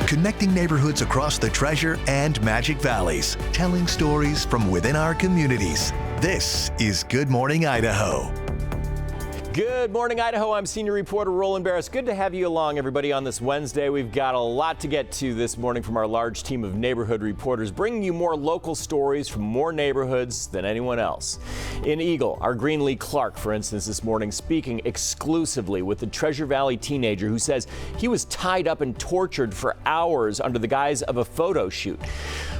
connecting neighborhoods across the Treasure and Magic Valleys, telling stories from within our communities. This is Good Morning Idaho. Good morning, Idaho. I'm senior reporter Roland Barris. Good to have you along, everybody, on this Wednesday. We've got a lot to get to this morning from our large team of neighborhood reporters, bringing you more local stories from more neighborhoods than anyone else. In Eagle, our Greenlee Clark, for instance, this morning, speaking exclusively with the Treasure Valley teenager who says he was tied up and tortured for hours under the guise of a photo shoot.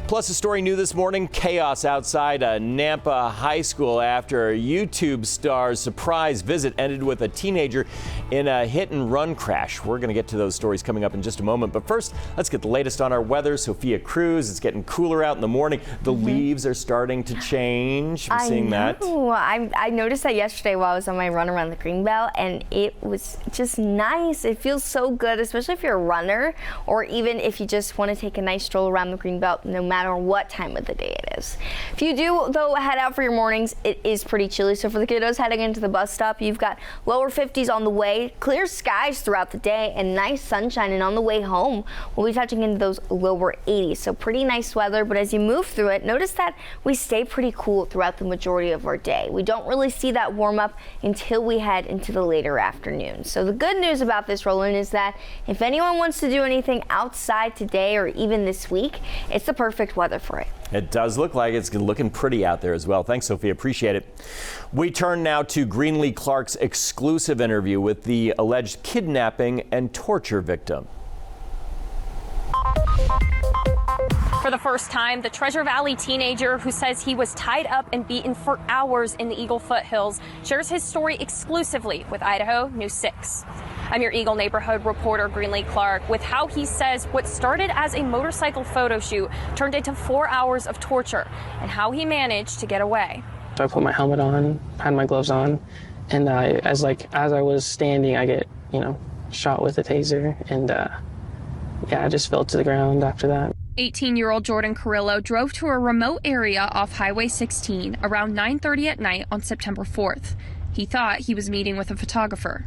Plus, a story new this morning, chaos outside Nampa High School after a YouTube star's surprise visit ended with a teenager in a hit-and-run crash. We're going to get to those stories coming up in just a moment. But first, let's get the latest on our weather. Sophia Cruz, it's getting cooler out in the morning. The leaves are starting to change. I'm seeing that. I noticed that yesterday while I was on my run around the Greenbelt, and it was just nice. It feels so good, especially if you're a runner or even if you just want to take a nice stroll around the Greenbelt, no matter what time of the day it is. If you do, though, head out for your mornings, it is pretty chilly. So for the kiddos heading into the bus stop, you've got lower 50s on the way, clear skies throughout the day, and nice sunshine. And on the way home, we'll be touching into those lower 80s. So pretty nice weather. But as you move through it, notice that we stay pretty cool throughout the majority of our day. We don't really see that warm up until we head into the later afternoon. So the good news about this, Roland, is that if anyone wants to do anything outside today or even this week, it's the perfect weather for it. It does look like it's looking pretty out there as well. Thanks, Sophie. Appreciate it. We turn now to Greenlee Clark's exclusive interview with the alleged kidnapping and torture victim. For the first time, the Treasure Valley teenager who says he was tied up and beaten for hours in the Eagle foothills shares his story exclusively with Idaho News 6. I'm your Eagle neighborhood reporter, Greenlee Clark, with how he says what started as a motorcycle photo shoot turned into 4 hours of torture and how he managed to get away. So I put my helmet on, had my gloves on, and as I was standing, I get, shot with a taser, and I just fell to the ground after that. 18-year-old Jordan Carrillo drove to a remote area off Highway 16 around 9:30 at night on September 4th. He thought he was meeting with a photographer.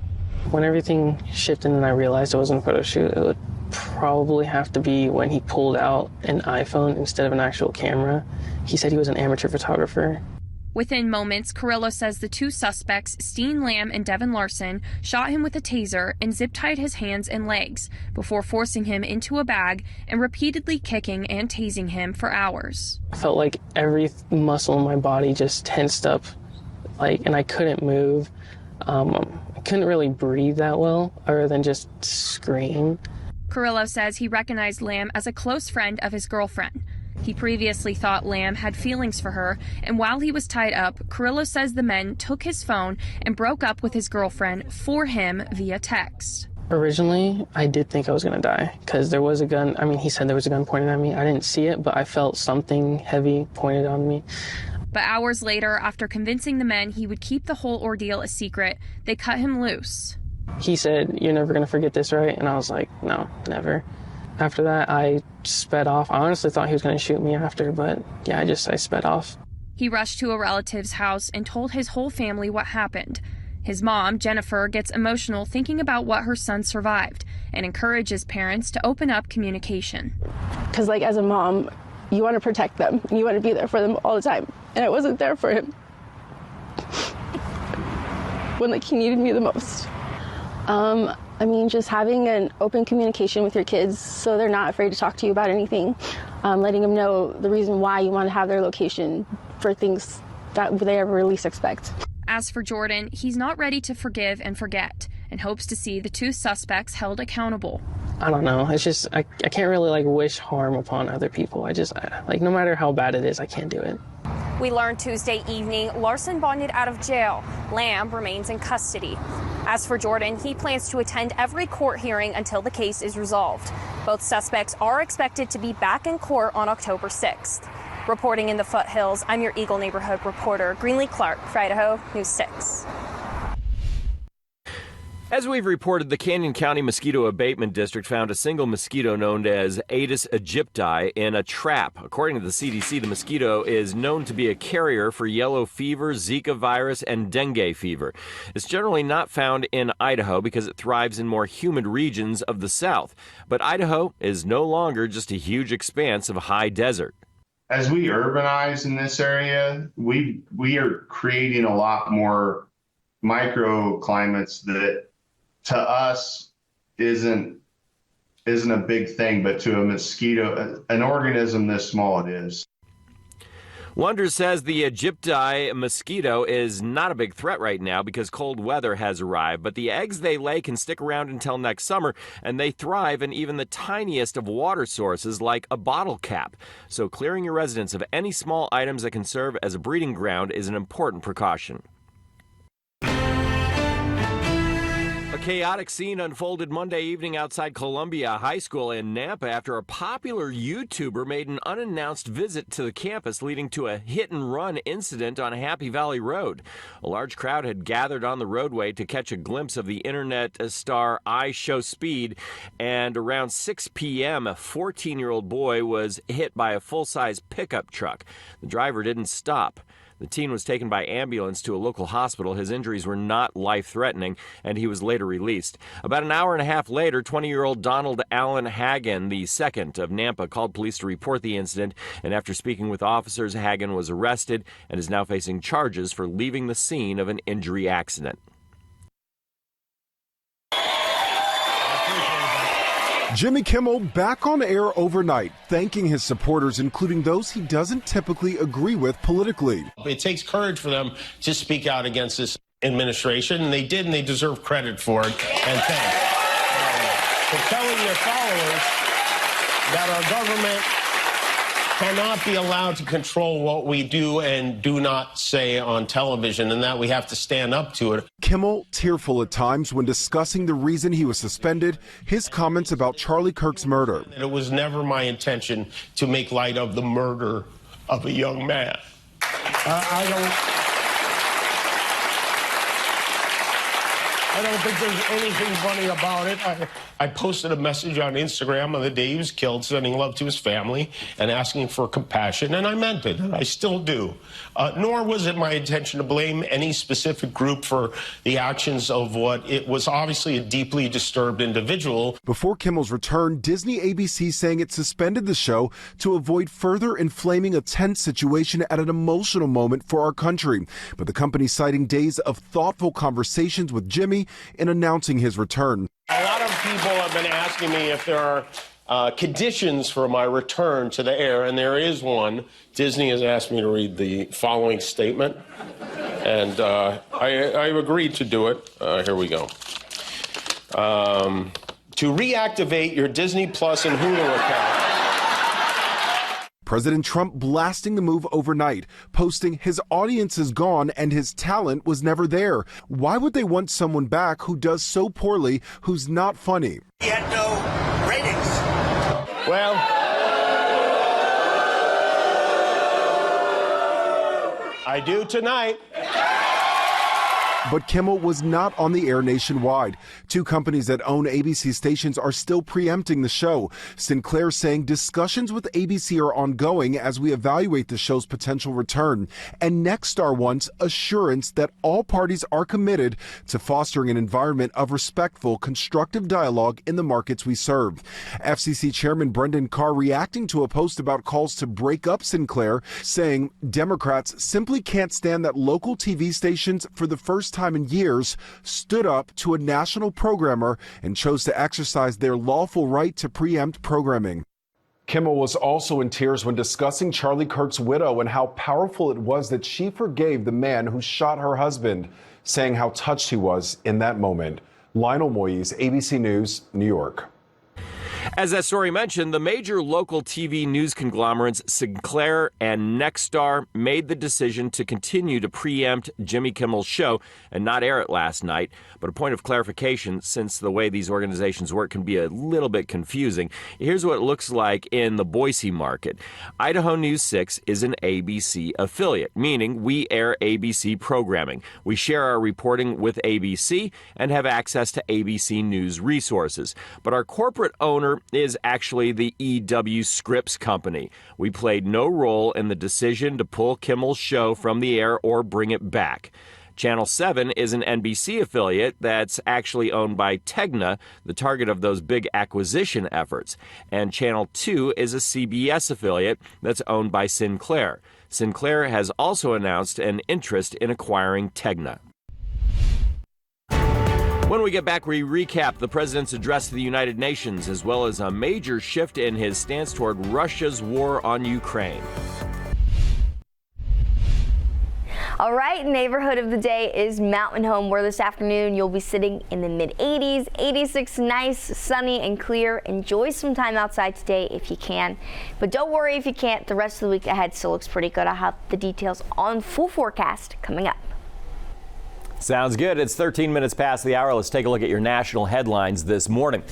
When everything shifted and I realized it wasn't a photo shoot, it would probably have to be when he pulled out an iPhone instead of an actual camera. He said he was an amateur photographer. Within moments, Carrillo says the two suspects, Steen Lamb and Devin Larson, shot him with a taser and zip-tied his hands and legs before forcing him into a bag and repeatedly kicking and tasing him for hours. I felt like every muscle in my body just tensed up, and I couldn't move. I couldn't really breathe that well other than just scream. Carrillo says he recognized Lamb as a close friend of his girlfriend. He previously thought Lamb had feelings for her, and while he was tied up, Carrillo says the men took his phone and broke up with his girlfriend for him via text. Originally, I did think I was going to die because there was a gun. He said there was a gun pointed at me. I didn't see it, but I felt something heavy pointed on me. But hours later, after convincing the men he would keep the whole ordeal a secret, they cut him loose. He said, "You're never going to forget this, right?" And I was like, "No, never." After that, I sped off. I honestly thought he was going to shoot me after, but yeah, I sped off. He rushed to a relative's house and told his whole family what happened. His mom, Jennifer, gets emotional thinking about what her son survived and encourages parents to open up communication. Because as a mom, you want to protect them and you want to be there for them all the time. And I wasn't there for him when he needed me the most. Just having an open communication with your kids so they're not afraid to talk to you about anything, letting them know the reason why you want to have their location for things that they ever least expect. As for Jordan, he's not ready to forgive and forget and hopes to see the two suspects held accountable. I don't know. It's just, I can't really wish harm upon other people. No matter how bad it is, I can't do it. We learned Tuesday evening Larson bonded out of jail. Lamb remains in custody. As for Jordan, he plans to attend every court hearing until the case is resolved. Both suspects are expected to be back in court on October 6th. Reporting in the foothills, I'm your Eagle neighborhood reporter, Greenlee Clark for Idaho News 6. As we've reported, the Canyon County Mosquito Abatement District found a single mosquito known as Aedes aegypti in a trap. According to the CDC, the mosquito is known to be a carrier for yellow fever, Zika virus, and dengue fever. It's generally not found in Idaho because it thrives in more humid regions of the south. But Idaho is no longer just a huge expanse of high desert. As we urbanize in this area, we are creating a lot more microclimates that to us isn't a big thing, but to a mosquito, an organism this small, it is. Wonders says the Aegypti mosquito is not a big threat right now because cold weather has arrived, but the eggs they lay can stick around until next summer, and they thrive in even the tiniest of water sources like a bottle cap. So clearing your residence of any small items that can serve as a breeding ground is an important precaution. A chaotic scene unfolded Monday evening outside Columbia High School in Nampa after a popular YouTuber made an unannounced visit to the campus, leading to a hit-and-run incident on Happy Valley Road. A large crowd had gathered on the roadway to catch a glimpse of the internet star IShowSpeed, and around 6 p.m., a 14-year-old boy was hit by a full-size pickup truck. The driver didn't stop. The teen was taken by ambulance to a local hospital. His injuries were not life-threatening, and he was later released. About an hour and a half later, 20-year-old Donald Allen Hagen, the second of Nampa, called police to report the incident, and after speaking with officers, Hagen was arrested and is now facing charges for leaving the scene of an injury accident. Jimmy Kimmel back on air overnight, thanking his supporters, including those he doesn't typically agree with politically. It takes courage for them to speak out against this administration, and they did, and they deserve credit for it. And thanks. For telling their followers that our government cannot be allowed to control what we do and do not say on television, and that we have to stand up to it. Kimmel tearful at times when discussing the reason he was suspended, his comments about Charlie Kirk's murder. It was never my intention to make light of the murder of a young man. I don't think there's anything funny about it. I posted a message on Instagram on the day he was killed, sending love to his family and asking for compassion, and I meant it, and I still do. Nor was it my intention to blame any specific group for the actions of what it was obviously a deeply disturbed individual. Before Kimmel's return, Disney ABC saying it suspended the show to avoid further inflaming a tense situation at an emotional moment for our country. But the company citing days of thoughtful conversations with Jimmy in announcing his return. A lot of people have been asking me if there are conditions for my return to the air, and there is one. Disney has asked me to read the following statement, and I agreed to do it. Here we go. To reactivate your Disney Plus and Hulu account. President Trump blasting the move overnight, posting his audience is gone and his talent was never there. Why would they want someone back who does so poorly, who's not funny? He had no ratings. Well, I do tonight. But Kimmel was not on the air nationwide. Two companies that own ABC stations are still preempting the show. Sinclair saying discussions with ABC are ongoing as we evaluate the show's potential return. And Nexstar wants assurance that all parties are committed to fostering an environment of respectful, constructive dialogue in the markets we serve. FCC Chairman Brendan Carr reacting to a post about calls to break up Sinclair, saying Democrats simply can't stand that local TV stations for the first time in years stood up to a national programmer and chose to exercise their lawful right to preempt programming. Kimmel was also in tears when discussing Charlie Kirk's widow and how powerful it was that she forgave the man who shot her husband, saying how touched he was in that moment. Lionel Moyes, ABC News, New York. As that story mentioned, the major local TV news conglomerates Sinclair and Nexstar made the decision to continue to preempt Jimmy Kimmel's show and not air it last night. But a point of clarification, since the way these organizations work can be a little bit confusing, here's what it looks like in the Boise market. Idaho News 6 is an ABC affiliate, meaning we air ABC programming. We share our reporting with ABC and have access to ABC News resources. But our corporate owner is actually the EW Scripps Company. We played no role in the decision to pull Kimmel's show from the air or bring it back. Channel 7 is an NBC affiliate that's actually owned by Tegna, the target of those big acquisition efforts. And Channel 2 is a CBS affiliate that's owned by Sinclair. Sinclair has also announced an interest in acquiring Tegna. When we get back, we recap the president's address to the United Nations, as well as a major shift in his stance toward Russia's war on Ukraine. All right, neighborhood of the day is Mountain Home, where this afternoon you'll be sitting in the mid-80s, 86, nice, sunny and clear. Enjoy some time outside today if you can. But don't worry if you can't. The rest of the week ahead still looks pretty good. I'll have the details on full forecast coming up. Sounds good. It's 13 minutes past the hour. Let's take a look at your national headlines this morning.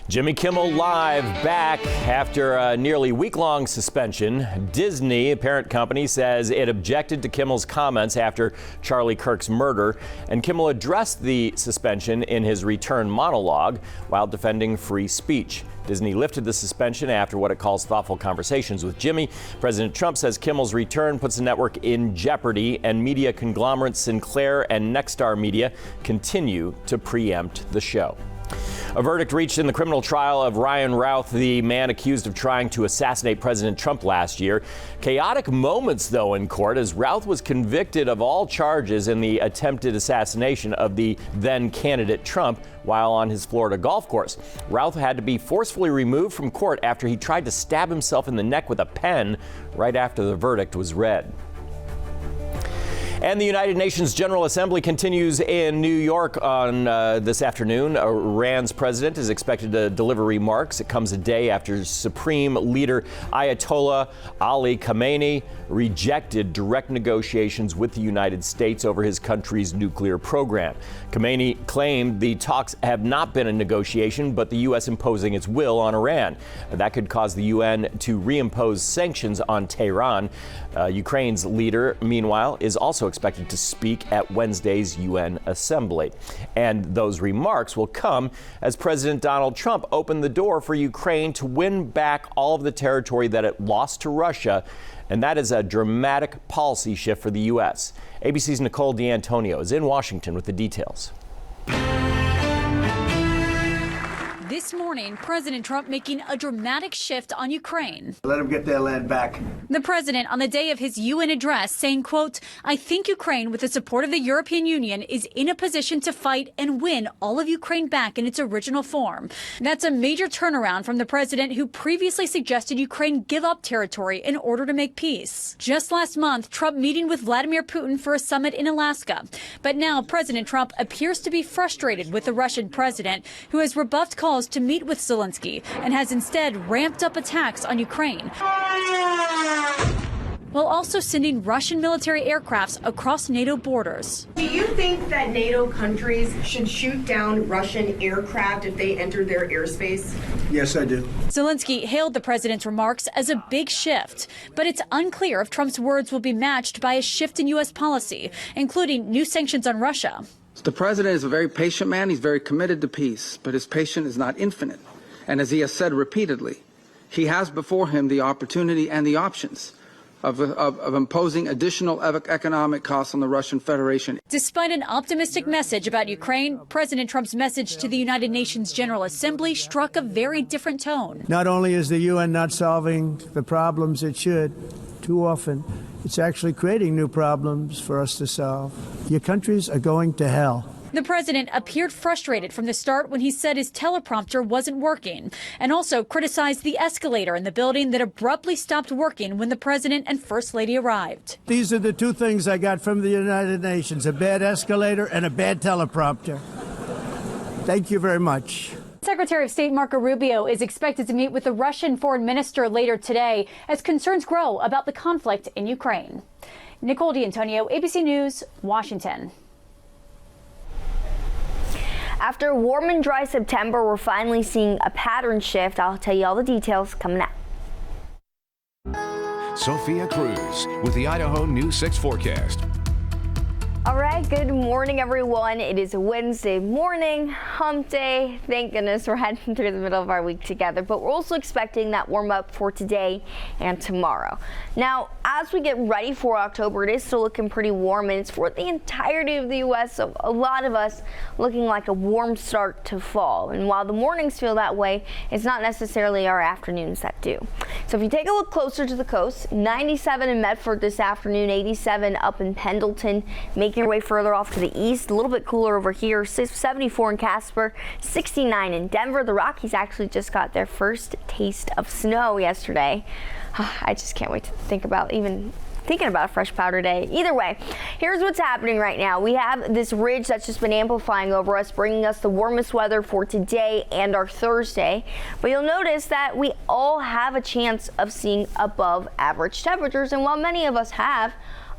Jimmy Kimmel Live back after a nearly week-long suspension. Disney, a parent company, says it objected to Kimmel's comments after Charlie Kirk's murder, and Kimmel addressed the suspension in his return monologue while defending free speech. Disney lifted the suspension after what it calls thoughtful conversations with Jimmy. President Trump says Kimmel's return puts the network in jeopardy, and media conglomerates Sinclair and Nexstar Media continue to preempt the show. A verdict reached in the criminal trial of Ryan Routh, the man accused of trying to assassinate President Trump last year. Chaotic moments, though, in court, as Routh was convicted of all charges in the attempted assassination of the then candidate Trump while on his Florida golf course. Routh had to be forcefully removed from court after he tried to stab himself in the neck with a pen right after the verdict was read. And the United Nations General Assembly continues in New York on this afternoon. Iran's president is expected to deliver remarks. It comes a day after Supreme Leader Ayatollah Ali Khamenei rejected direct negotiations with the United States over his country's nuclear program. Khamenei claimed the talks have not been a negotiation, but the U.S. imposing its will on Iran. That could cause the UN to reimpose sanctions on Tehran. Ukraine's leader, meanwhile, is also expected to speak at Wednesday's UN Assembly. And those remarks will come as President Donald Trump opened the door for Ukraine to win back all of the territory that it lost to Russia. And that is a dramatic policy shift for the U.S. ABC's Nicole D'Antonio is in Washington with the details. This morning, President Trump making a dramatic shift on Ukraine. Let them get their land back. The president on the day of his UN address saying, quote, "I think Ukraine, with the support of the European Union, is in a position to fight and win all of Ukraine back in its original form." That's a major turnaround from the president who previously suggested Ukraine give up territory in order to make peace. Just last month, Trump meeting with Vladimir Putin for a summit in Alaska. But now President Trump appears to be frustrated with the Russian president, who has rebuffed calls to meet with Zelensky and has instead ramped up attacks on Ukraine, while also sending Russian military aircrafts across NATO borders. Do you think that NATO countries should shoot down Russian aircraft if they enter their airspace? Yes, I do. Zelensky hailed the president's remarks as a big shift, but it's unclear if Trump's words will be matched by a shift in U.S. policy, including new sanctions on Russia. The president is a very patient man. He's very committed to peace, but his patience is not infinite. And as he has said repeatedly, he has before him the opportunity and the options of imposing additional economic costs on the Russian Federation. Despite an optimistic message about Ukraine, President Trump's message to the United Nations General Assembly struck a very different tone. Not only is the UN not solving the problems it should, too often, it's actually creating new problems for us to solve. Your countries are going to hell. The president appeared frustrated from the start when he said his teleprompter wasn't working, and also criticized the escalator in the building that abruptly stopped working when the president and first lady arrived. These are the two things I got from the United Nations, a bad escalator and a bad teleprompter. Thank you very much. Secretary of State Marco Rubio is expected to meet with the Russian foreign minister later today as concerns grow about the conflict in Ukraine. Nicole D'Antonio, ABC News, Washington. After a warm and dry September, we're finally seeing a pattern shift. I'll tell you all the details coming up. Sophia Cruz with the Idaho News 6 forecast. All right, good morning, everyone. It is a Wednesday morning, hump day. Thank goodness we're heading through the middle of our week together, but we're also expecting that warm up for today and tomorrow. Now, as we get ready for October, it is still looking pretty warm, and it's for the entirety of the U.S., so a lot of us looking like a warm start to fall. And while the mornings feel that way, it's not necessarily our afternoons that do. So if you take a look closer to the coast, 97 in Medford this afternoon, 87 up in Pendleton, making your way further off to the east, a little bit cooler over here, 74 in Casper, 69 in Denver. The Rockies actually just got their first taste of snow yesterday. I just can't wait to think about even thinking about a fresh powder day. Either way, here's what's happening right now. We have this ridge that's just been amplifying over us, bringing us the warmest weather for today and our Thursday. But you'll notice that we all have a chance of seeing above average temperatures, and while many of us have,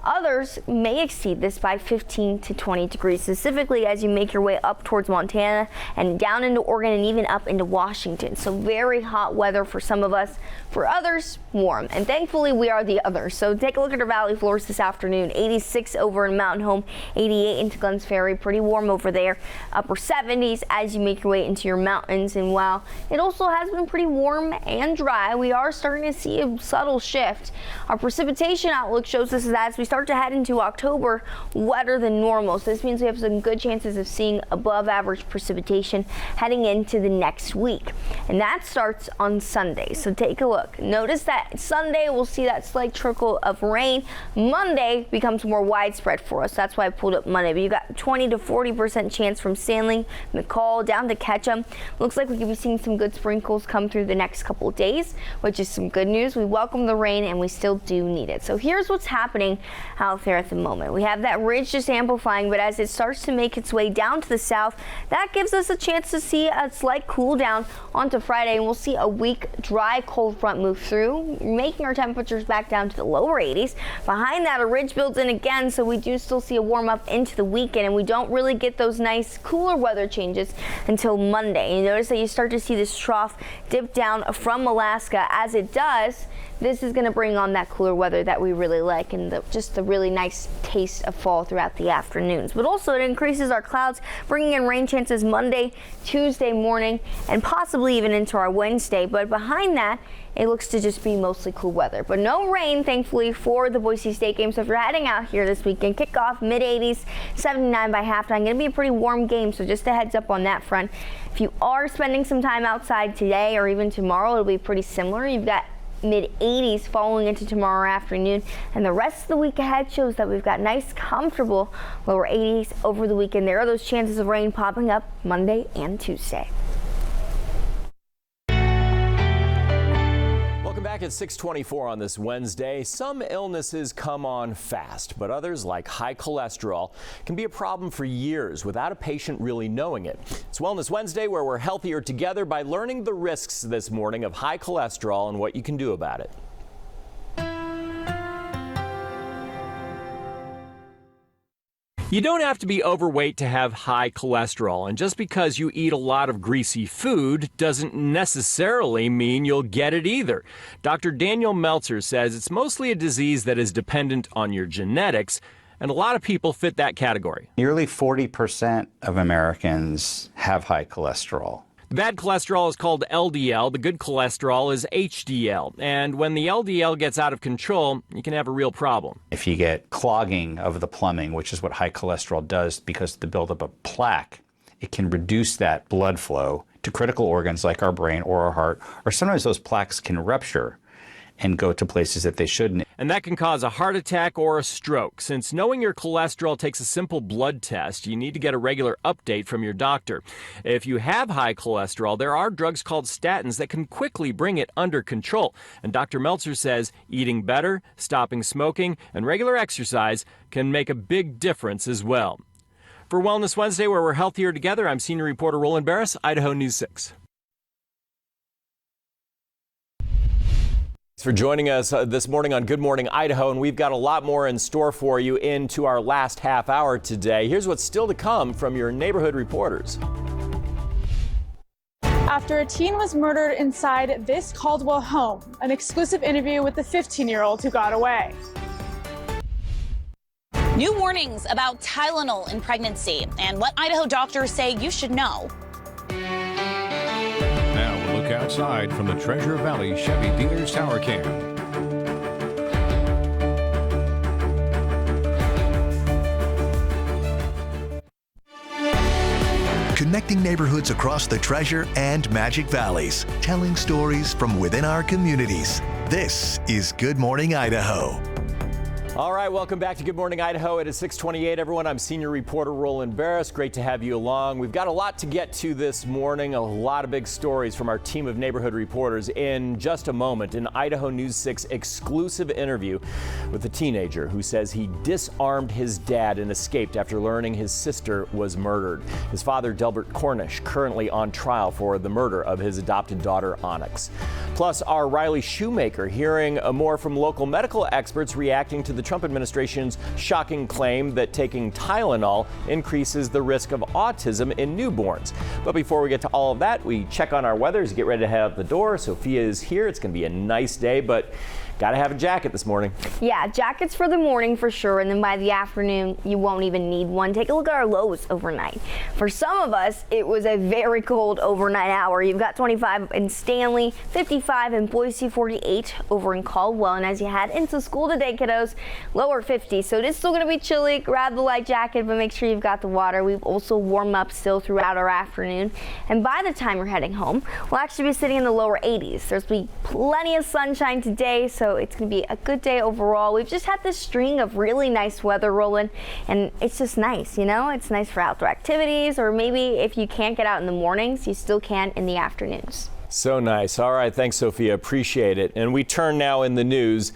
others may exceed this by 15 to 20 degrees, specifically as you make your way up towards Montana and down into Oregon and even up into Washington. So very hot weather for some of us. For others, warm. And thankfully, we are the others. So take a look at our valley floors this afternoon. 86 over in Mountain Home, 88 into Glens Ferry. Pretty warm over there. Upper 70s as you make your way into your mountains. And while it also has been pretty warm and dry, we are starting to see a subtle shift. Our precipitation outlook shows us that as we start to head into October, wetter than normal. So this means we have some good chances of seeing above average precipitation heading into the next week. And that starts on Sunday. So take a look. Notice that Sunday we'll see that slight trickle of rain. Monday becomes more widespread for us. That's why I pulled up Monday. But you got 20 to 40% chance from Sandling, McCall, down to Ketchum. Looks like we could be seeing some good sprinkles come through the next couple of days, which is some good news. We welcome the rain and we still do need it. So here's what's happening out there at the moment. We have that ridge just amplifying, but as it starts to make its way down to the south, that gives us a chance to see a slight cool down onto Friday, and we'll see a weak, dry, cold front move through, making our temperatures back down to the lower 80s. Behind that, a ridge builds in again, so we do still see a warm up into the weekend, and we don't really get those nice cooler weather changes until Monday. You notice that you start to see this trough dip down from Alaska. As it does, this is going to bring on that cooler weather that we really like, and just the really nice taste of fall throughout the afternoons. But also it increases our clouds, bringing in rain chances Monday, Tuesday morning, and possibly even into our Wednesday. But behind that, it looks to just be mostly cool weather. But no rain, thankfully, for the Boise State game. So if you're heading out here this weekend, kickoff mid-80s, 79 by halftime. Going to be a pretty warm game, so just a heads up on that front. If you are spending some time outside today or even tomorrow, it'll be pretty similar. You've got mid-80s following into tomorrow afternoon, and the rest of the week ahead shows that we've got nice, comfortable lower 80s over the weekend. There are those chances of rain popping up Monday and Tuesday. Welcome back at 6:24 on this Wednesday. Some illnesses come on fast, but others, like high cholesterol, can be a problem for years without a patient really knowing it. It's Wellness Wednesday, where we're healthier together by learning the risks this morning of high cholesterol and what you can do about it. You don't have to be overweight to have high cholesterol, and just because you eat a lot of greasy food doesn't necessarily mean you'll get it either. Dr. Daniel Meltzer says it's mostly a disease that is dependent on your genetics, and a lot of people fit that category. Nearly 40% of Americans have high cholesterol. The bad cholesterol is called LDL. The good cholesterol is HDL. And when the LDL gets out of control, you can have a real problem. If you get clogging of the plumbing, which is what high cholesterol does because of the buildup of plaque, it can reduce that blood flow to critical organs like our brain or our heart, or sometimes those plaques can rupture and go to places that they shouldn't. And that can cause a heart attack or a stroke. Since knowing your cholesterol takes a simple blood test, you need to get a regular update from your doctor. If you have high cholesterol, there are drugs called statins that can quickly bring it under control. And Dr. Meltzer says eating better, stopping smoking, and regular exercise can make a big difference as well. For Wellness Wednesday, where we're healthier together, I'm senior reporter Roland Barris, Idaho News 6. Thanks for joining us this morning on Good Morning Idaho, and we've got a lot more in store for you into our last half hour today. Here's what's still to come from your neighborhood reporters. After a teen was murdered inside this Caldwell home, an exclusive interview with the 15-year-old who got away. New warnings about Tylenol in pregnancy and what Idaho doctors say you should know. Now we'll look outside from the Treasure Valley Chevy Dealers Tower Cam. Connecting neighborhoods across the Treasure and Magic Valleys, telling stories from within our communities. This is Good Morning Idaho. All right, welcome back to Good Morning Idaho. It is 6:28, everyone. I'm senior reporter Roland Barris. Great to have you along. We've got a lot to get to this morning, a lot of big stories from our team of neighborhood reporters. In just a moment, an Idaho News 6 exclusive interview with a teenager who says he disarmed his dad and escaped after learning his sister was murdered. His father, Delbert Cornish, currently on trial for the murder of his adopted daughter, Onyx. Plus, our Riley Shoemaker hearing more from local medical experts reacting to the Trump administration's shocking claim that taking Tylenol increases the risk of autism in newborns. But before we get to all of that, we check on our weather as we get ready to head out the door. Sophia is here. It's going to be a nice day, but got to have a jacket this morning. Yeah, jackets for the morning for sure, and then by the afternoon, you won't even need one. Take a look at our lows overnight. For some of us, it was a very cold overnight hour. You've got 25 in Stanley, 55 in Boise, 48 over in Caldwell, and as you head into school today, kiddos, lower 50. So it is still going to be chilly. Grab the light jacket, but make sure you've got the water. We've also warmed up still throughout our afternoon, and by the time you're heading home, we'll actually be sitting in the lower 80s. There's be plenty of sunshine today, so it's going to be a good day overall. We've just had this string of really nice weather rolling, and it's just nice, you know? It's nice for outdoor activities, or maybe if you can't get out in the mornings, you still can in the afternoons. So nice. All right. Thanks, Sophia. Appreciate it. And we turn now in the news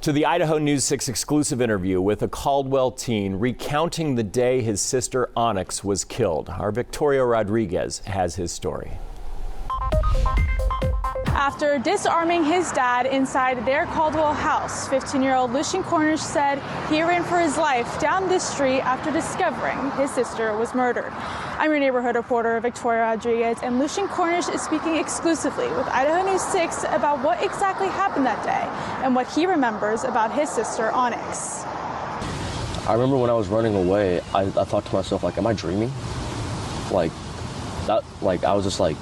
to the Idaho News 6 exclusive interview with a Caldwell teen recounting the day his sister Onyx was killed. Our Victoria Rodriguez has his story. After disarming his dad inside their Caldwell house, 15-year-old Lucian Cornish said he ran for his life down this street after discovering his sister was murdered. I'm your neighborhood reporter, Victoria Rodriguez, and Lucian Cornish is speaking exclusively with Idaho News 6 about what exactly happened that day and what he remembers about his sister, Onyx. I remember when I was running away, I thought to myself, like, am I dreaming? Like, that, like, I was just like,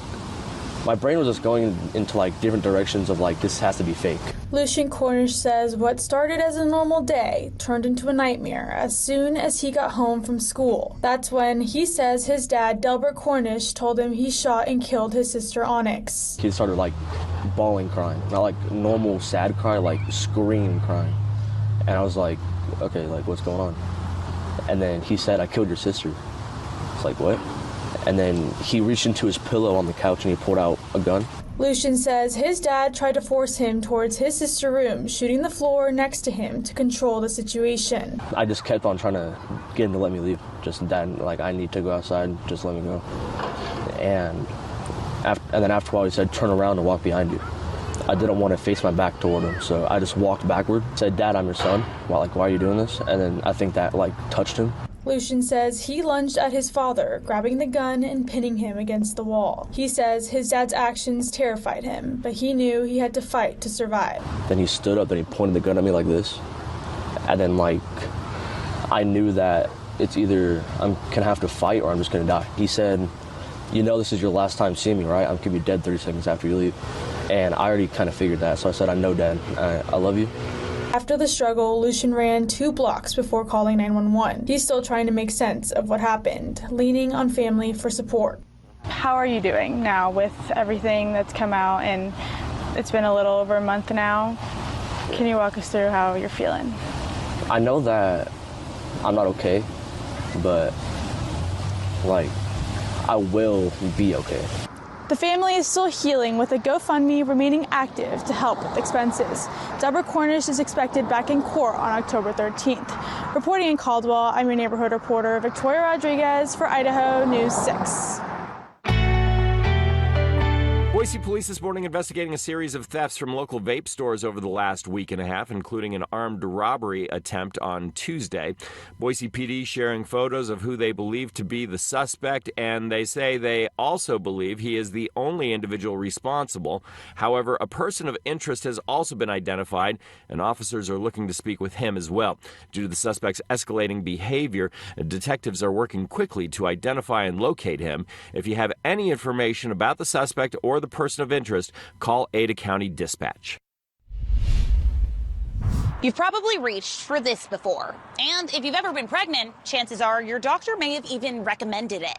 my brain was just going into like different directions of like, this has to be fake. Lucian Cornish says what started as a normal day turned into a nightmare as soon as he got home from school. That's when he says his dad, Delbert Cornish, told him he shot and killed his sister Onyx. He started like bawling, crying, not like normal sad cry, like scream crying. And I was like, okay, like what's going on? And then he said, I killed your sister. It's like, what? And then he reached into his pillow on the couch and he pulled out a gun. Lucian says his dad tried to force him towards his sister's room, shooting the floor next to him to control the situation. I just kept on trying to get him to let me leave. Just, Dad, like, I need to go outside, just let me go. And then after a while he said, turn around and walk behind you. I didn't want to face my back toward him, so I just walked backward, said, Dad, I'm your son. Well, like, why are you doing this? And then I think that like touched him. Lucian says he lunged at his father, grabbing the gun and pinning him against the wall. He says his dad's actions terrified him, but he knew he had to fight to survive. Then he stood up and he pointed the gun at me like this. And then like, I knew that it's either I'm gonna have to fight or I'm just gonna die. He said, you know this is your last time seeing me, right? I'm gonna be dead 30 seconds after you leave. And I already kind of figured that, so I said, I know, Dad, I love you. After the struggle, Lucian ran 2 blocks before calling 911. He's still trying to make sense of what happened, leaning on family for support. How are you doing now with everything that's come out, and it's been a little over a month now? Can you walk us through how you're feeling? I know that I'm not okay, but like, I will be okay. The family is still healing, with a GoFundMe remaining active to help with expenses. Deborah Cornish is expected back in court on October 13th. Reporting in Caldwell, I'm your neighborhood reporter, Victoria Rodriguez for Idaho News 6. Boise police this morning investigating a series of thefts from local vape stores over the last week and a half, including an armed robbery attempt on Tuesday. Boise PD sharing photos of who they believe to be the suspect, and they say they also believe he is the only individual responsible. However, a person of interest has also been identified, and officers are looking to speak with him as well. Due to the suspect's escalating behavior, detectives are working quickly to identify and locate him. If you have any information about the suspect or the person of interest, call Ada County Dispatch. You've probably reached for this before. And if you've ever been pregnant, chances are your doctor may have even recommended it.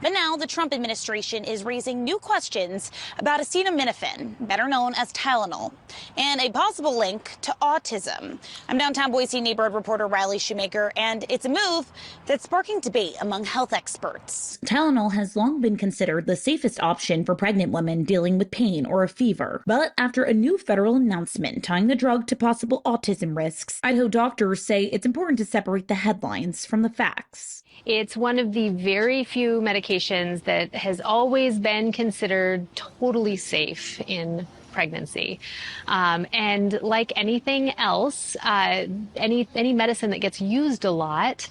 But now the Trump administration is raising new questions about acetaminophen, better known as Tylenol, and a possible link to autism. I'm downtown Boise neighborhood reporter Riley Shoemaker, and it's a move that's sparking debate among health experts. Tylenol has long been considered the safest option for pregnant women dealing with pain or a fever. But after a new federal announcement tying the drug to possible autism risks, Idaho doctors say it's important to separate the headlines from the facts. It's one of the very few medications that has always been considered totally safe in pregnancy. And like anything else, any medicine that gets used a lot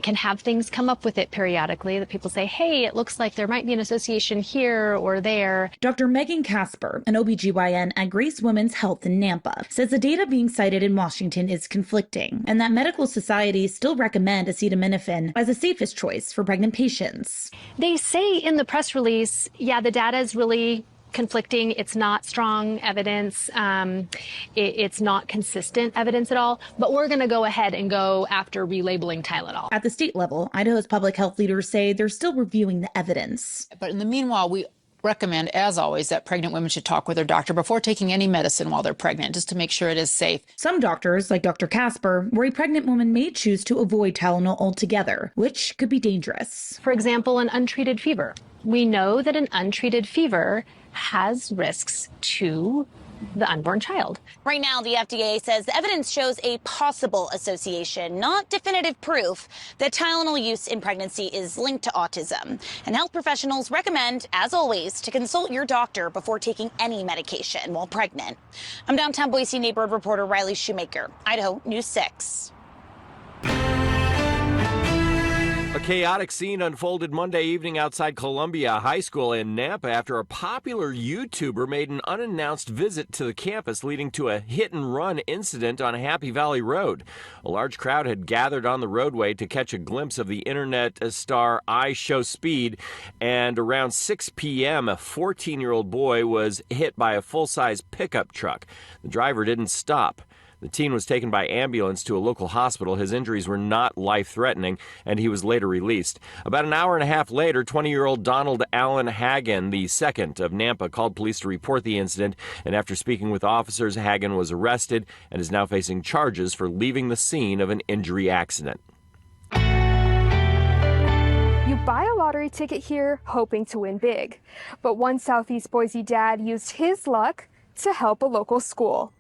can have things come up with it periodically that people say, hey, it looks like there might be an association here or there. Dr. Megan Casper, an OBGYN at Grace Women's Health in Nampa, says the data being cited in Washington is conflicting and that medical societies still recommend acetaminophen as the safest choice for pregnant patients. They say in the press release, yeah, the data is really conflicting. It's not strong evidence. It's not consistent evidence at all. But we're going to go ahead and go after relabeling Tylenol. At the state level, Idaho's public health leaders say they're still reviewing the evidence. But in the meanwhile, we recommend, as always, that pregnant women should talk with their doctor before taking any medicine while they're pregnant, just to make sure it is safe. Some doctors, like Dr. Casper, worry pregnant women may choose to avoid Tylenol altogether, which could be dangerous. For example, an untreated fever. We know that an untreated fever has risks to the unborn child. Right now, the FDA says the evidence shows a possible association, not definitive proof, that Tylenol use in pregnancy is linked to autism. And health professionals recommend, as always, to consult your doctor before taking any medication while pregnant. I'm downtown Boise neighborhood reporter Riley Shoemaker, Idaho News 6. A chaotic scene unfolded Monday evening outside Columbia High School in Nampa after a popular YouTuber made an unannounced visit to the campus, leading to a hit-and-run incident on Happy Valley Road. A large crowd had gathered on the roadway to catch a glimpse of the internet star IShowSpeed, and around 6 p.m., a 14-year-old boy was hit by a full-size pickup truck. The driver didn't stop. The teen was taken by ambulance to a local hospital. His injuries were not life-threatening, and he was later released. About an hour and a half later, 20-year-old Donald Allen Hagen, the second of Nampa, called police to report the incident, and after speaking with officers, Hagen was arrested and is now facing charges for leaving the scene of an injury accident. You buy a lottery ticket here hoping to win big, but one Southeast Boise dad used his luck to help a local school.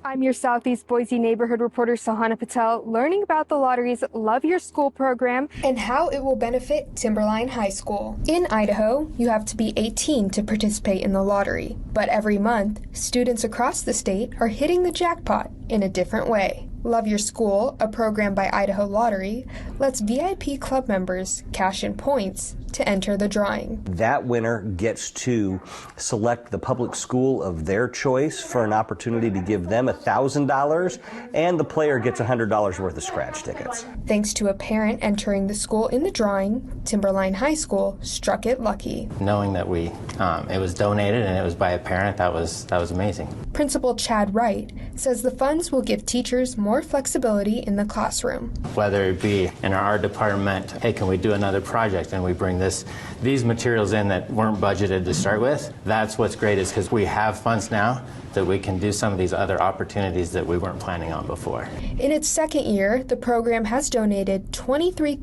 I'm your Southeast Boise neighborhood reporter Sahana Patel, learning about the lottery's Love Your School program and how it will benefit Timberline High School. In Idaho, you have to be 18 to participate in the lottery, but every month, students across the state are hitting the jackpot in a different way. Love Your School, a program by Idaho Lottery, lets VIP club members cash in points to enter the drawing. That winner gets to select the public school of their choice for an opportunity to give them $1,000, and the player gets $100 worth of scratch tickets. Thanks to a parent entering the school in the drawing, Timberline High School struck it lucky. Knowing that it was donated and it was by a parent, that was amazing. Principal Chad Wright says the funds will give teachers more more flexibility in the classroom. Whether it be in our art department, hey, can we do another project, and we bring these materials in that weren't budgeted to start with. That's what's great, is because we have funds now that we can do some of these other opportunities that we weren't planning on before. In its second year, the program has donated $23,000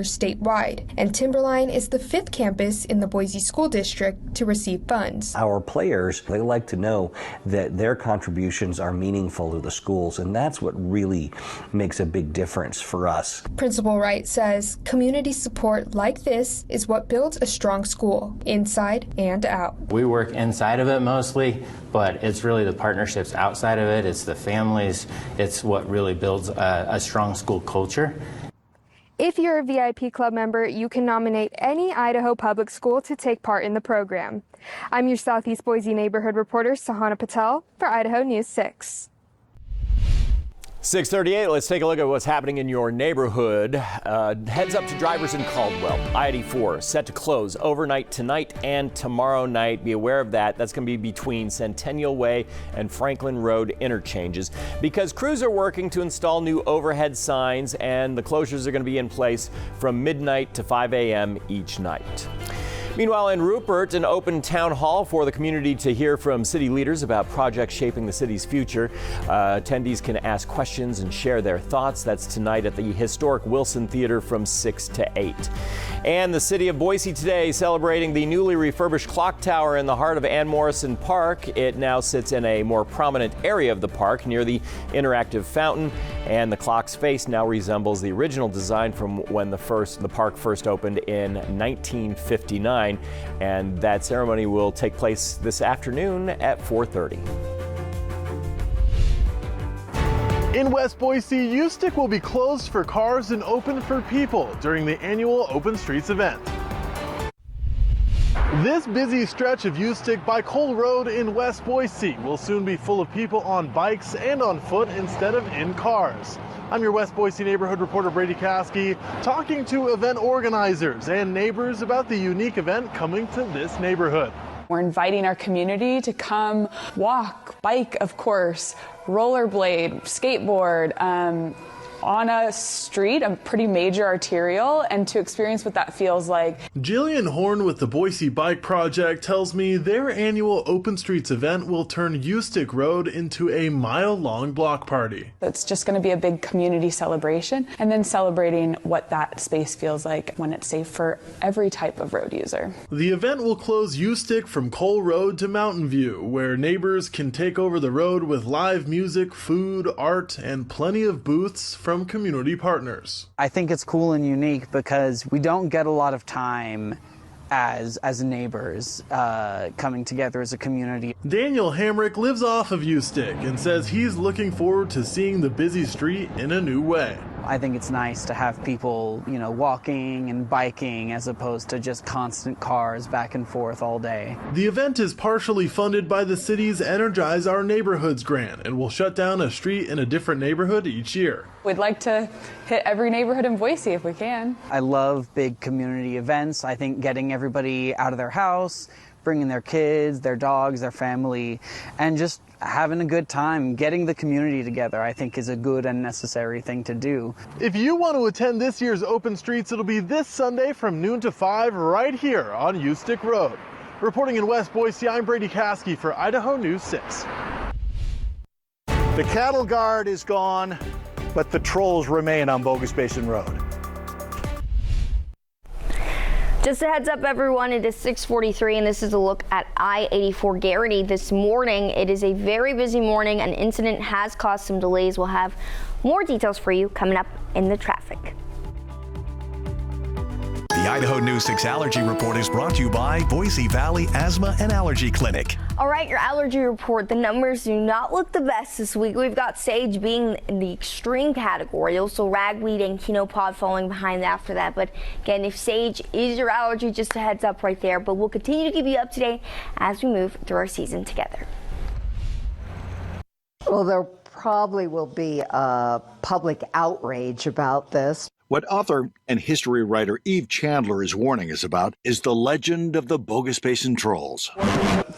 statewide, and Timberline is the 5th campus in the Boise School District to receive funds. Our players, they like to know that their contributions are meaningful to the schools, and that's what really makes a big difference for us. Principal Wright says community support like this is what builds a strong school, inside and out. We work inside of it mostly, but it's really the partnerships outside of it. It's the families. It's what really builds a strong school culture. If you're a VIP Club member, you can nominate any Idaho public school to take part in the program. I'm your Southeast Boise neighborhood reporter, Sahana Patel, for Idaho News 6. 6:38, let's take a look at what's happening in your neighborhood. Heads up to drivers in Caldwell. I-84 set to close overnight tonight and tomorrow night. Be aware of that. That's going to be between Centennial Way and Franklin Road interchanges, because crews are working to install new overhead signs, and the closures are going to be in place from midnight to 5 a.m. each night. Meanwhile, in Rupert, an open town hall for the community to hear from city leaders about projects shaping the city's future. Attendees can ask questions and share their thoughts. That's tonight at the historic Wilson Theater from 6 to 8. And the city of Boise today celebrating the newly refurbished clock tower in the heart of Ann Morrison Park. It now sits in a more prominent area of the park near the interactive fountain, and the clock's face now resembles the original design from when the park first opened in 1959. And that ceremony will take place this afternoon at 4:30. In West Boise, U-Stick will be closed for cars and open for people during the annual Open Streets event. This busy stretch of U-Stick by Cole Road in West Boise will soon be full of people on bikes and on foot instead of in cars. I'm your West Boise neighborhood reporter Brady Caskey, talking to event organizers and neighbors about the unique event coming to this neighborhood. We're inviting our community to come walk, bike, of course, rollerblade, skateboard, on a street, a pretty major arterial, and to experience what that feels like. Jillian Horn with the Boise Bike Project tells me their annual Open Streets event will turn U-Stick Road into a mile-long block party. It's just going to be a big community celebration, and then celebrating what that space feels like when it's safe for every type of road user. The event will close U-Stick from Cole Road to Mountain View, where neighbors can take over the road with live music, food, art, and plenty of booths from community partners. I think it's cool and unique because we don't get a lot of time as neighbors coming together as a community. Daniel Hamrick lives off of U-Stick and says he's looking forward to seeing the busy street in a new way. I think it's nice to have people, walking and biking as opposed to just constant cars back and forth all day. The event is partially funded by the city's Energize Our Neighborhoods grant and will shut down a street in a different neighborhood each year. We'd like to hit every neighborhood in Boise if we can. I love big community events. I think getting everybody out of their house, bringing their kids, their dogs, their family, and just having a good time, getting the community together, I think is a good and necessary thing to do. If you want to attend this year's Open Streets, it'll be this Sunday from noon to 5 right here on U-Stick Road. Reporting in West Boise, I'm Brady Caskey for Idaho News 6. The cattle guard is gone, but the trolls remain on Bogus Basin Road. Just a heads up, everyone, it is 6:43, and this is a look at I-84 Garrity this morning. It is a very busy morning. An incident has caused some delays. We'll have more details for you coming up in the traffic. The Idaho News 6 Allergy Report is brought to you by Boise Valley Asthma and Allergy Clinic. All right, your allergy report. The numbers do not look the best this week. We've got sage being in the extreme category. Also ragweed and chenopod falling behind after that. But again, if sage is your allergy, just a heads up right there. But we'll continue to keep you up to date as we move through our season together. Well, there probably will be a public outrage about this. What author and history writer Eve Chandler is warning us about is the legend of the Bogus Basin Trolls.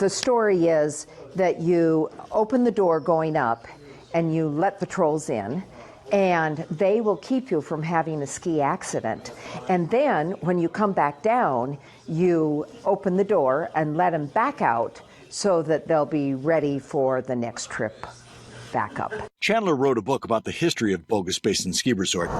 The story is that you open the door going up and you let the trolls in, and they will keep you from having a ski accident. And then when you come back down, you open the door and let them back out so that they'll be ready for the next trip back up. Chandler wrote a book about the history of Bogus Basin Ski Resort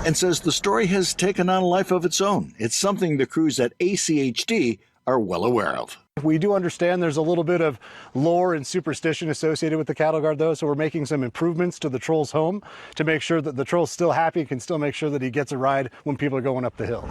and says the story has taken on a life of its own. It's something the crews at ACHD are well aware of. We do understand there's a little bit of lore and superstition associated with the cattle guard, though, so we're making some improvements to the troll's home to make sure that the troll's still happy and can still make sure that he gets a ride when people are going up the hill.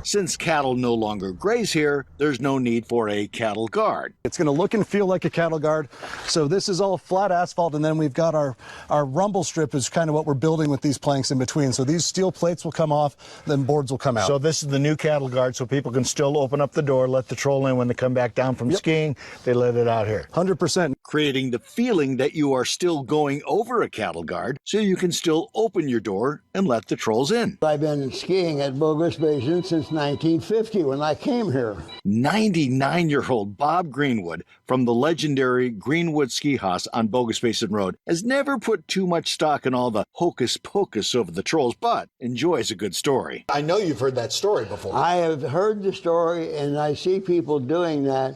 Since cattle no longer graze here, there's no need for a cattle guard. It's going to look and feel like a cattle guard. So this is all flat asphalt, and then we've got our rumble strip is kind of what we're building with these planks in between. So these steel plates will come off, then boards will come out. So this is the new cattle guard, so people can still open up the door, let the troll in when they come back down from skiing. They let it out here. 100%. Creating the feeling that you are still going over a cattle guard, so you can still open your door and let the trolls in. I've been skiing at Bogus Basin since 1950 when I came here. 99-year-old Bob Greenwood from the legendary Greenwood Ski House on Bogus Basin Road has never put too much stock in all the hocus pocus over the trolls, but enjoys a good story. I know you've heard that story before. I have heard the story, and I see people doing that,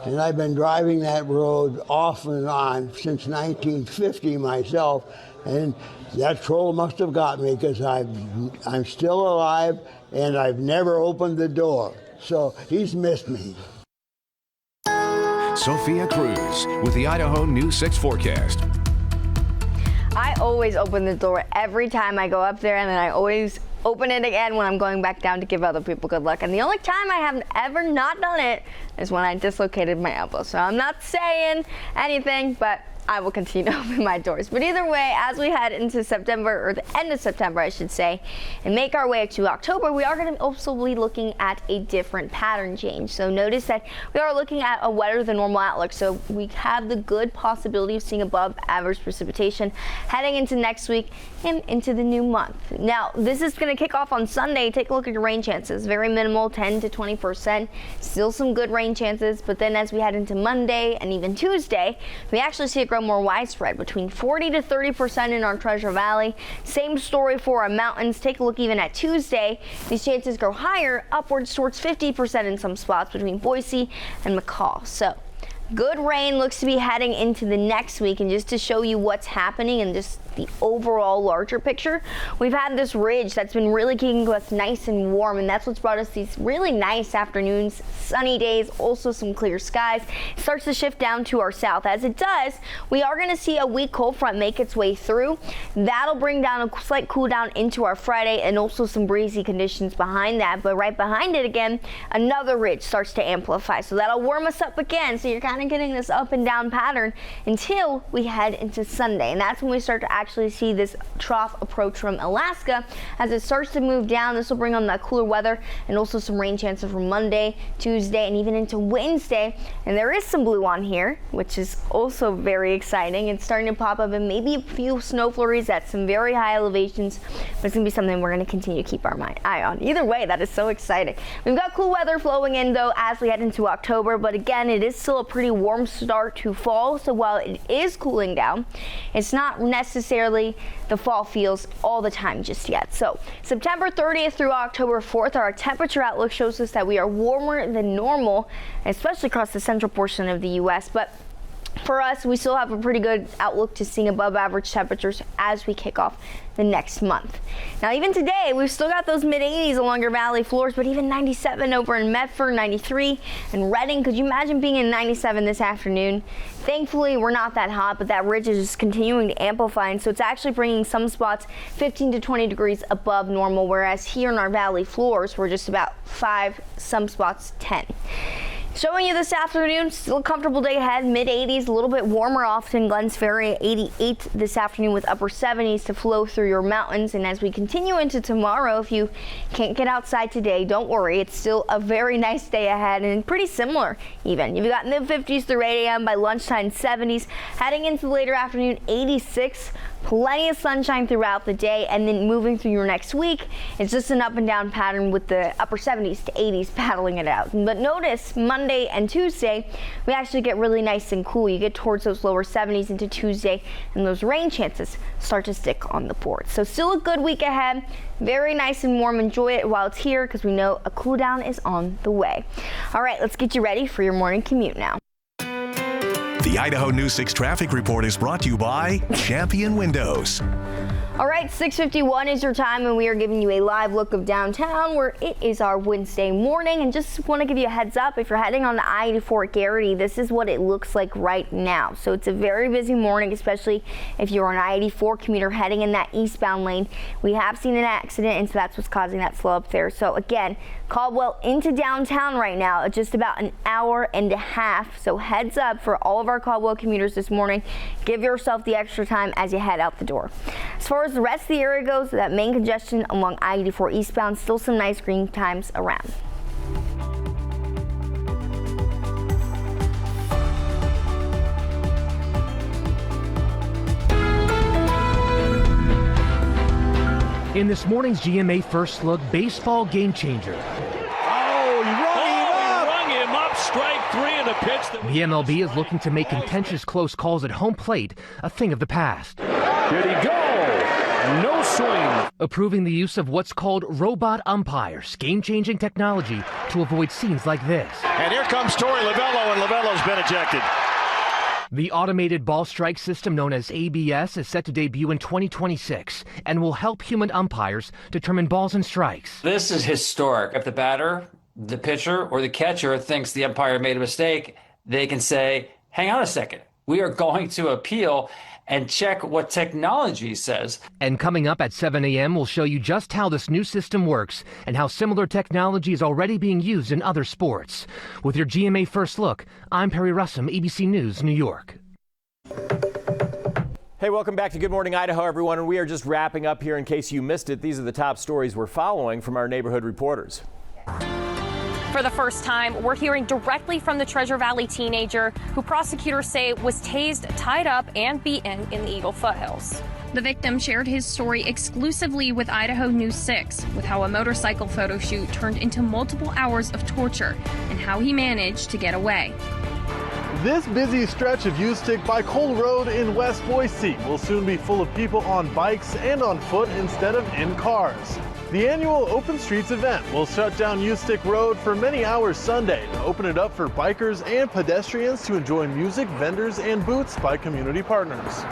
and I've been driving that road off and on since 1950 myself, and that troll must have got me because I'm still alive and I've never opened the door. So he's missed me. Sophia Cruz with the Idaho News 6 forecast. I always open the door every time I go up there, and then I always open it again when I'm going back down to give other people good luck. And the only time I have ever not done it is when I dislocated my elbow. So I'm not saying anything, but I will continue to open my doors. But either way, as we head into September, or the end of September, I should say, and make our way to October, we are going to also be looking at a different pattern change. So notice that we are looking at a wetter than normal outlook. So we have the good possibility of seeing above average precipitation heading into next week and into the new month. Now, this is going to kick off on Sunday. Take a look at your rain chances. Very minimal, 10 to 20%. Still some good rain chances. But then as we head into Monday and even Tuesday, we actually see it grow more widespread, between 40 to 30% in our Treasure Valley. Same story for our mountains. Take a look even at Tuesday. These chances grow higher, upwards towards 50% in some spots between Boise and McCall. So good rain looks to be heading into the next week. And just to show you what's happening and just the overall larger picture, we've had this ridge that's been really keeping us nice and warm, and that's what's brought us these really nice afternoons, sunny days, also some clear skies. It starts to shift down to our south. As it does, we are going to see a weak cold front make its way through. That'll bring down a slight cool down into our Friday, and also some breezy conditions behind that. But right behind it again, another ridge starts to amplify, so that'll warm us up again. So you're kind of getting this up and down pattern until we head into Sunday, and that's when we start to actually see this trough approach from Alaska. As it starts to move down, this will bring on that cooler weather and also some rain chances for Monday, Tuesday, and even into Wednesday. And there is some blue on here, which is also very exciting. It's starting to pop up, and maybe a few snow flurries at some very high elevations, but it's going to be something we're going to continue to keep our eye on. Either way, that is so exciting. We've got cool weather flowing in, though, as we head into October, but again, it is still a pretty warm start to fall. So while it is cooling down, it's not necessarily the fall feels all the time just yet. So September 30th through October 4th, our temperature outlook shows us that we are warmer than normal, especially across the central portion of the U.S. But for us, we still have a pretty good outlook to seeing above average temperatures as we kick off the next month. Now, even today, we've still got those mid-80s along your valley floors, but even 97 over in Medford, 93 in Redding. Could you imagine being in 97 this afternoon? Thankfully, we're not that hot, but that ridge is just continuing to amplify, and so it's actually bringing some spots 15 to 20 degrees above normal, whereas here in our valley floors, we're just about 5, some spots 10. Showing you this afternoon, still a comfortable day ahead, mid-80s, a little bit warmer off in Glens Ferry, 88 this afternoon with upper 70s to flow through your mountains. And as we continue into tomorrow, if you can't get outside today, don't worry, it's still a very nice day ahead and pretty similar even. You've got mid-50s through 8 a.m. by lunchtime 70s, heading into the later afternoon 86 Plenty of sunshine throughout the day, and then moving through your next week, it's just an up and down pattern with the upper 70s to 80s battling it out. But notice Monday and Tuesday, we actually get really nice and cool. You get towards those lower 70s into Tuesday, and those rain chances start to stick on the board. So still a good week ahead. Very nice and warm. Enjoy it while it's here, because we know a cool down is on the way. All right, let's get you ready for your morning commute now. The Idaho News 6 traffic report is brought to you by Champion Windows. All right, 6:51 is your time, and we are giving you a live look of downtown, where it is our Wednesday morning. And just want to give you a heads up, if you're heading on the I-84 at Garrity, this is what it looks like right now. So it's a very busy morning, especially if you're an I-84 commuter heading in that eastbound lane. We have seen an accident, and so that's what's causing that slow up there. So again, Caldwell into downtown right now, just about an hour and a half. So heads up for all of our Caldwell commuters this morning. Give yourself the extra time as you head out the door. As far as the rest of the area goes, that main congestion along I-84 eastbound, still some nice green times around. In this morning's GMA First Look, baseball game changer. Oh, he rung him up. Strike three in a pitch. The MLB is looking to make contentious close calls at home plate a thing of the past. Did he go? No swing. Approving the use of what's called robot umpires, game-changing technology to avoid scenes like this. And here comes Torey Lovello, and Lovello's been ejected. The automated ball strike system known as ABS is set to debut in 2026 and will help human umpires determine balls and strikes. This is historic. If the batter, the pitcher, or the catcher thinks the umpire made a mistake, they can say, hang on a second, we are going to appeal and check what technology says. And coming up at 7 a.m., we'll show you just how this new system works and how similar technology is already being used in other sports. With your GMA First Look, I'm Perry Russum, ABC News, New York. Hey, welcome back to Good Morning Idaho, everyone. And we are just wrapping up here in case you missed it. These are the top stories we're following from our neighborhood reporters. For the first time, we're hearing directly from the Treasure Valley teenager who prosecutors say was tased, tied up, and beaten in the Eagle foothills. The victim shared his story exclusively with Idaho News 6, with how a motorcycle photo shoot turned into multiple hours of torture and how he managed to get away. This busy stretch of U-Stick by Cole Road in West Boise will soon be full of people on bikes and on foot instead of in cars. The annual Open Streets event will shut down U-Stick Road for many hours Sunday to open it up for bikers and pedestrians to enjoy music, vendors, and booths by community partners.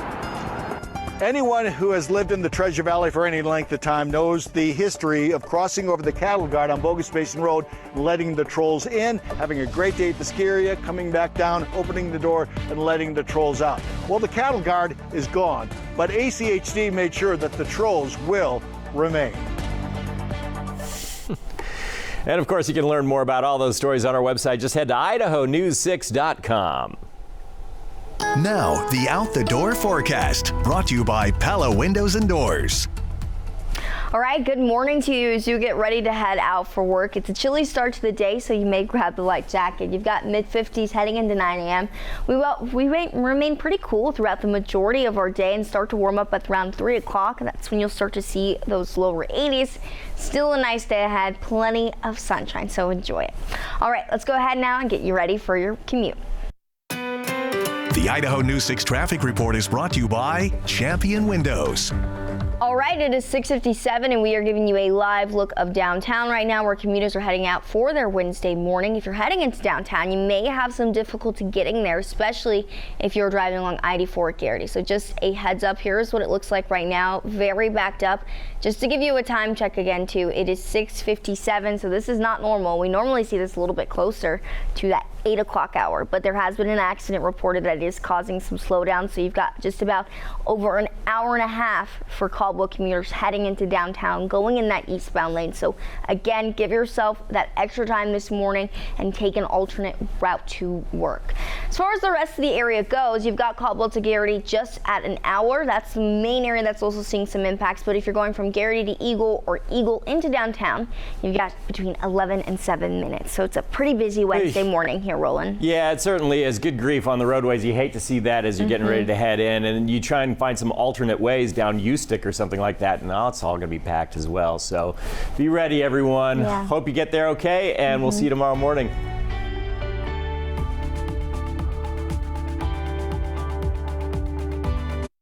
Anyone who has lived in the Treasure Valley for any length of time knows the history of crossing over the cattle guard on Bogus Basin Road, letting the trolls in, having a great day at the ski area, coming back down, opening the door, and letting the trolls out. Well, the cattle guard is gone, but ACHD made sure that the trolls will remain. And of course, you can learn more about all those stories on our website. Just head to idahonews6.com. Now, the Out the Door forecast, brought to you by Pella Windows and Doors. All right, good morning to you as you get ready to head out for work. It's a chilly start to the day, so you may grab the light jacket. You've got mid-50s heading into 9 a.m. We remain pretty cool throughout the majority of our day and start to warm up at around 3 o'clock. That's when you'll start to see those lower 80s. Still a nice day ahead, plenty of sunshine, so enjoy it. All right, let's go ahead now and get you ready for your commute. The Idaho News 6 traffic report is brought to you by Champion Windows. All right, it is 6:57 and we are giving you a live look of downtown right now where commuters are heading out for their Wednesday morning. If you're heading into downtown, you may have some difficulty getting there, especially if you're driving along I-84 at Garrity. So just a heads up, here's what it looks like right now. Very backed up. Just to give you a time check again too, it is 6:57, so this is not normal. We normally see this a little bit closer to that 8 o'clock hour, but there has been an accident reported that is causing some slowdown. So you've got just about over an hour and a half for Caldwell commuters heading into downtown, going in that eastbound lane. So again, give yourself that extra time this morning and take an alternate route to work. As far as the rest of the area goes, you've got Caldwell to Garrity just at an hour. That's the main area that's also seeing some impacts. But if you're going from Garrity to Eagle or Eagle into downtown, you've got between 11 and 7 minutes. So it's a pretty busy Wednesday morning here here, Roland. Yeah, it certainly is. Good grief on the roadways. You hate to see that as you're getting ready to head in, and you try and find some alternate ways down Ustick or something like that, and now it's all going to be packed as well. So be ready, everyone. Hope you get there okay, and we'll see you tomorrow morning.